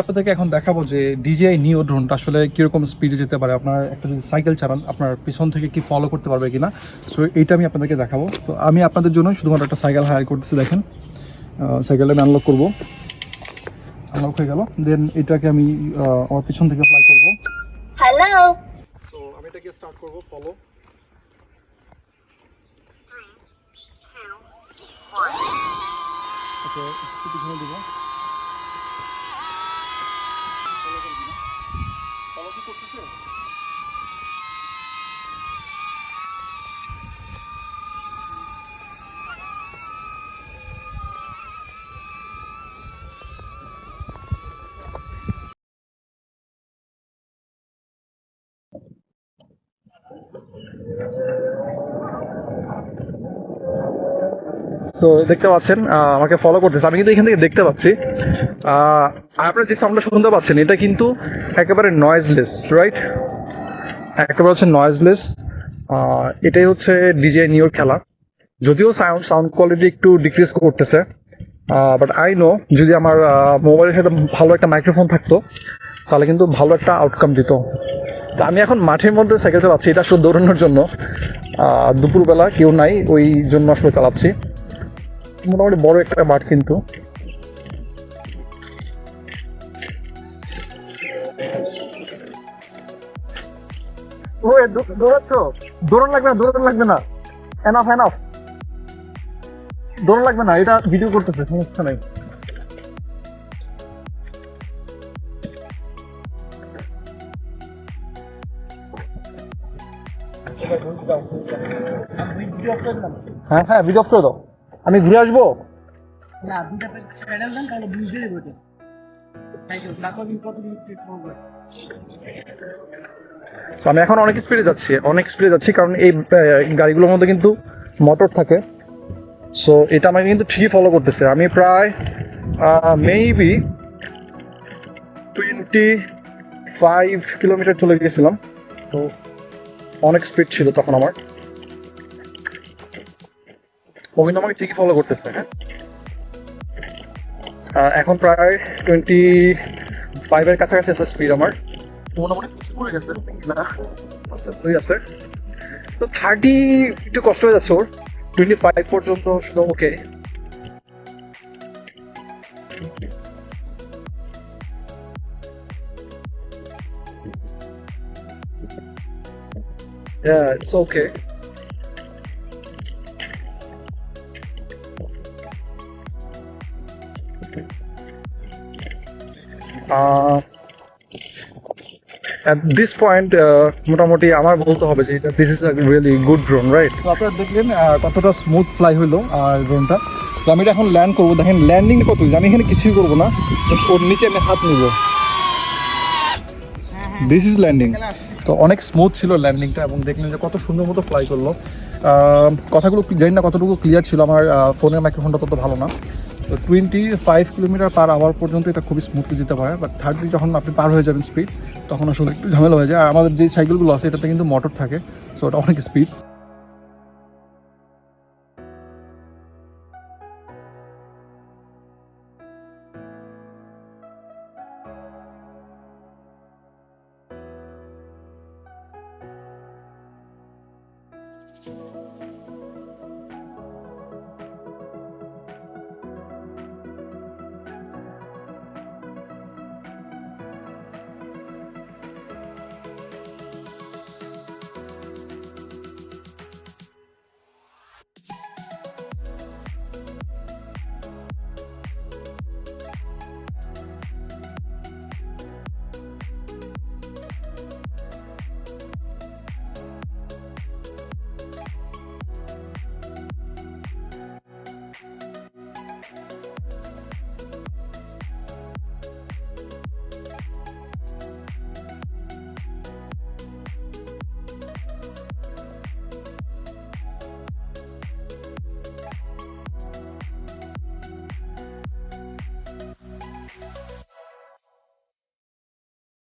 আপনাদেরকে এখন দেখাবো যে DJI নিও ড্রোনটা আসলে কীরকম স্পিডে যেতে পারে। আপনার একটা যদি সাইকেল চালান আপনার পিছন থেকে কি ফলো করতে পারবে কিনা, সো এইটা আমি আপনাদেরকে দেখাবো। তো আমি আপনাদের জন্য শুধুমাত্র একটা সাইকেল হায়ার করতেছি। দেখেন সাইকেলটা আমি আনলক করবো, আনলক হয়ে গেল। দেন এটাকে আমি আমার পিছন থেকে ফ্লাই করবো। হ্যালো, সো আমি এটাকে স্টার্ট করবো। ফলো, ওকে স্পিড ঘুরে দিব। ফলো কি করতেছে? সো দেখতে পাচ্ছেন আমাকে ফলো করতেছে। আমি কিন্তু এখান থেকে দেখতে পাচ্ছি আপনারা যে সাউন্ডটা শুনতে পাচ্ছেন এটা কিন্তু একেবারে নয়েজলেস, রাইট? একেবারে হচ্ছে নয়েজলেস। এটাই হচ্ছে ডিজে নিওর খেলা। যদিও সাউন্ড কোয়ালিটি একটু ডিক্রিজ করতেছে, বাট আই নো যদি আমার মোবাইলের সাথে ভালো একটা মাইক্রোফোন থাকতো তাহলে কিন্তু ভালো একটা আউটকাম দিত। তো আমি এখন মাঠের মধ্যে সাইকেল চালাচ্ছি, এটা আসলে দৌড়ানোর জন্য। দুপুরবেলা কেউ নাই, ওই জন্য আসলে চালাচ্ছি। মোটামুটি বড় একটা মাঠ কিন্তু। দৌড়াচ্ছ? দৌড়ান লাগবে না, দৌড়ানো লাগবে না। এনাফ এনাফ, দৌড়ান লাগবে না, এটা ভিডিও করতেছে, সমস্যা নাই। হ্যাঁ হ্যাঁ, ভিডিও অফ করে দাও, আমি ঘুরে আসবো। না, দুটা প্যাডেল দেন তাহলে বুঝতে দেবো। আমি এখন অনেক স্পিডে যাচ্ছি কারণ এই গাড়িগুলোর মধ্যে কিন্তু মোটর থাকে। সো এটা আমাকে কিন্তু ঠিকই ফলো করতেছে। আমি প্রায় মেবি 25 কিলোমিটার চলে গেছিলাম। তো অনেক স্পিড ছিল তখন আমার। ও কিন্তু আমাকে ঠিকই ফলো করতেছে। হ্যাঁ, এখন প্রায় 25-এর কাছাকাছি আছে স্পিড আমার। মোটামুটি পড়ে গেছে না, আছে। তো 30 একটু কষ্ট হয়ে যাচ্ছে ওর, 25 পর্যন্ত শুধু ওকে। Yeah, it's okay. At this point মোটামুটি আমার বলতে হবে যে এটা this is a really good drone, right? তো আপনারা দেখলেন কতটা স্মুথ ফ্লাই হলো ড্রোনটা। তো আমি এটা এখন ল্যান্ড করবো। দেখেন ল্যান্ডিং কত, আমি এখানে কিছুই করবো না, ওর নিচে আমি হাত নিব। This is landing. তো অনেক স্মুথ ছিল ল্যান্ডিংটা, এবং দেখলেন যে কত সুন্দর মতো ফ্লাই করলো। কথাগুলো জানি না কতটুকু ক্লিয়ার ছিল, আমার ফোনের মাইক্রোফোনটা তত ভালো না। তো 25 কিলোমিটার/আওয়ার পর্যন্ত এটা খুবই স্মুথলি যেতে পারে, বাট 30 যখন আপনি পার হয়ে যাবেন স্পিড, তখন আসলে একটু ঝামেলা হয়ে যায়। আর আমাদের যে সাইকেলগুলো আছে এটাতে কিন্তু মোটর থাকে, সো ওটা অনেক স্পিড।